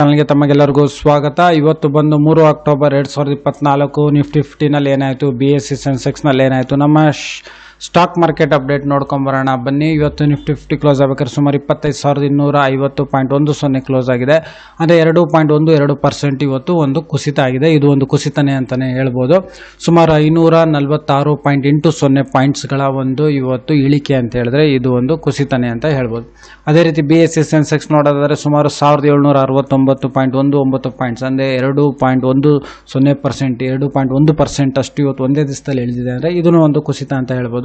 ಚಾನಲ್ಗೆ ತಮಗೆಲ್ಲರಿಗೂ ಸ್ವಾಗತ. ಇವತ್ತು ಬಂದು 3 ಅಕ್ಟೋಬರ್ 2024 ನಿಫ್ಟಿ 50ನಲ್ಲಿ ಏನಾಯಿತು, BSE ಸೆನ್ಸೆಕ್ಸ್ನಲ್ಲಿ ಏನಾಯಿತು, ನಮ್ಮ ಸ್ಟಾಕ್ ಮಾರ್ಕೆಟ್ ಅಪ್ಡೇಟ್ ನೋಡ್ಕೊಂಬರೋಣ ಬನ್ನಿ. ಇವತ್ತು ನಿಫ್ಟಿ 50 ಕ್ಲೋಸ್ ಆಗಬೇಕಾದ್ರೆ ಸುಮಾರು 25,250.10 ಕ್ಲೋಸ್ ಆಗಿದೆ. ಅಂದರೆ 2.12% ಇವತ್ತು ಒಂದು ಕುಸಿತ ಆಗಿದೆ. ಇದು ಒಂದು ಕುಸಿತನೇ ಅಂತಲೇ ಹೇಳ್ಬೋದು. ಸುಮಾರು 546.80 ಪಾಯಿಂಟ್ಸ್ಗಳ ಒಂದು ಇವತ್ತು ಇಳಿಕೆ ಅಂತ ಹೇಳಿದ್ರೆ ಇದು ಒಂದು ಕುಸಿತನೇ ಅಂತ ಹೇಳ್ಬೋದು. ಅದೇ ರೀತಿ BSE ಸೆನ್ಸೆಕ್ಸ್ ನೋಡೋದಾದರೆ ಸುಮಾರು 1769.19 ಪಾಯಿಂಟ್ಸ್ ಅಂದರೆ 2.10%, 2.1% ಅಷ್ಟು ಇವತ್ತು ಒಂದೇ ದಿವಸದಲ್ಲಿ ಇಳಿದಿದೆ. ಅಂದರೆ ಇದನ್ನು ಒಂದು ಕುಸಿತ ಅಂತ ಹೇಳ್ಬೋದು.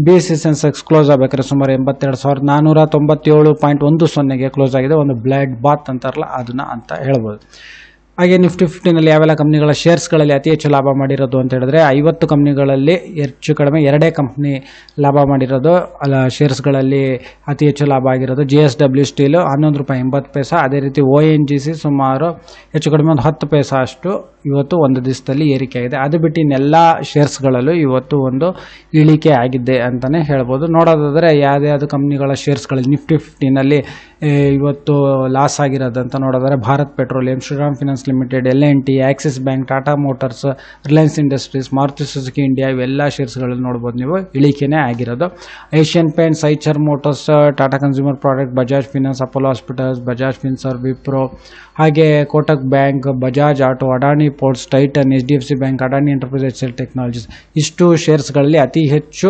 BSE ಸೆನ್ಸೆಕ್ಸ್ ಕ್ಲೋಸ್ ಆಗಬೇಕಾದ್ರೆ ಸುಮಾರು 82,497.10 ಕ್ಲೋಸ್ ಆಗಿದೆ. ಒಂದು ಬ್ಲಡ್ ಬಾತ್ ಅಂತಾರಲ್ಲ ಅದನ್ನ ಅಂತ ಹೇಳ್ಬೋದು. ಹಾಗೆ ನಿಫ್ಟಿ 50ನಲ್ಲಿ ಯಾವೆಲ್ಲ ಕಂಪ್ನಿಗಳ ಶೇರ್ಸ್ಗಳಲ್ಲಿ ಅತಿ ಹೆಚ್ಚು ಲಾಭ ಮಾಡಿರೋದು ಅಂತ ಹೇಳಿದ್ರೆ 50 ಕಂಪ್ನಿಗಳಲ್ಲಿ ಹೆಚ್ಚು ಕಡಿಮೆ 2 ಕಂಪ್ನಿ ಲಾಭ ಮಾಡಿರೋದು. ಶೇರ್ಸ್ಗಳಲ್ಲಿ ಅತಿ ಹೆಚ್ಚು ಲಾಭ ಆಗಿರೋದು JSW ಸ್ಟೀಲು ₹11.80. ಅದೇ ರೀತಿ ONGC ಸುಮಾರು ಹೆಚ್ಚು ಕಡಿಮೆ ಒಂದು 10 ಪೈಸೆ ಅಷ್ಟು ಇವತ್ತು ಒಂದು ದಿವಸದಲ್ಲಿ ಏರಿಕೆ ಆಗಿದೆ. ಅದು ಬಿಟ್ಟು ಇನ್ನೆಲ್ಲ ಶೇರ್ಸ್ಗಳಲ್ಲೂ ಇವತ್ತು ಒಂದು ಇಳಿಕೆ ಆಗಿದೆ ಅಂತಲೇ ಹೇಳ್ಬೋದು. ನೋಡೋದಾದರೆ ಯಾವುದ್ಯಾವುದು ಕಂಪ್ನಿಗಳ ಶೇರ್ಸ್ಗಳಲ್ಲಿ ನಿಫ್ಟಿ 50ನಲ್ಲಿ ಇವತ್ತು ಲಾಸ್ ಆಗಿರೋದಂತ ನೋಡೋದಾದರೆ Bharat Petroleum, Shriram Finance Limited, L&T, Axis Bank, Tata Motors, Reliance Industries, Maruti Suzuki India ಇವೆಲ್ಲ ಶೇರ್ಸ್ಗಳಲ್ಲಿ ನೋಡ್ಬೋದು ನೀವು ಇಳಿಕೆನೇ ಆಗಿರೋದು. Asian Paints, Eicher Motors, Tata Consumer Product, Bajaj Finance, Apollo Hospitals, Bajaj Finserv, Wipro, ಹಾಗೆ Kotak Bank, Bajaj Auto, Adani Ports, Titan, HDFC Bank, Adani Enterprises Technologies ಇಷ್ಟು ಶೇರ್ಸ್ಗಳಲ್ಲಿ ಅತಿ ಹೆಚ್ಚು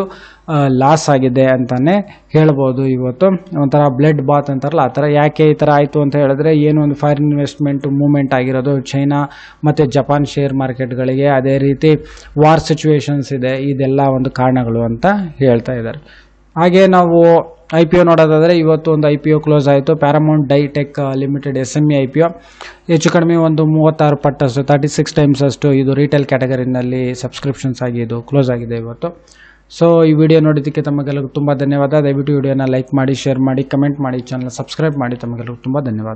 ಲಾಸ್ ಆಗಿದೆ ಅಂತಲೇ ಹೇಳ್ಬೋದು. ಇವತ್ತು ಒಂಥರ ಬ್ಲಡ್ ಬಾತ್ ಅಂತಾರಲ್ಲ ಆ ಥರ. ಯಾಕೆ ಈ ಥರ ಆಯಿತು ಅಂತ ಹೇಳಿದ್ರೆ ಏನು ಒಂದು ಫಾರಿನ್ ಇನ್ವೆಸ್ಟ್ಮೆಂಟ್ ಮೂವ್ಮೆಂಟ್ ಆಗಿರೋದು ಚೈನಾ ಮತ್ತು ಜಪಾನ್ ಶೇರ್ ಮಾರ್ಕೆಟ್ಗಳಿಗೆ. ಅದೇ ರೀತಿ ವಾರ್ ಸಿಚುವೇಶನ್ಸ್ ಇದೆ, ಇದೆಲ್ಲ ಒಂದು ಕಾರಣಗಳು ಅಂತ ಹೇಳ್ತಾ ಇದ್ದಾರೆ. ಹಾಗೆ ನಾವು IPO ನೋಡೋದಾದರೆ ಇವತ್ತು ಒಂದು IPO ಕ್ಲೋಸ್ ಆಯಿತು. ಪ್ಯಾರಾಮೌಂಟ್ ಡೈಟೆಕ್ ಲಿಮಿಟೆಡ್ SME IPO ಹೆಚ್ಚು ಕಡಿಮೆ ಒಂದು 36 ಪಟ್ಟಷ್ಟು 36 ಟೈಮ್ಸ್ ಅಷ್ಟು ಇದು ರಿಟೇಲ್ ಕ್ಯಾಟಗರಿನಲ್ಲಿ ಸಬ್ಸ್ಕ್ರಿಪ್ಷನ್ಸ್ ಆಗಿ ಇದು ಕ್ಲೋಸ್ ಆಗಿದೆ ಇವತ್ತು. ಸೊ ಈ ವಿಡಿಯೋ ನೋಡಿದ್ದಕ್ಕೆ ತಮಗೆಲ್ಲರಿಗೂ ತುಂಬ ಧನ್ಯವಾದ. ದಯವಿಟ್ಟು ವಿಡಿಯೋನ ಲೈಕ್ ಮಾಡಿ, ಶೇರ್ ಮಾಡಿ, ಕಮೆಂಟ್ ಮಾಡಿ, ಚಾನಲ್ ಸಬ್ಸ್ಕ್ರೈಬ್ ಮಾಡಿ. ತಮಗೆಲ್ಲರಿಗೂ ತುಂಬ ಧನ್ಯವಾದ.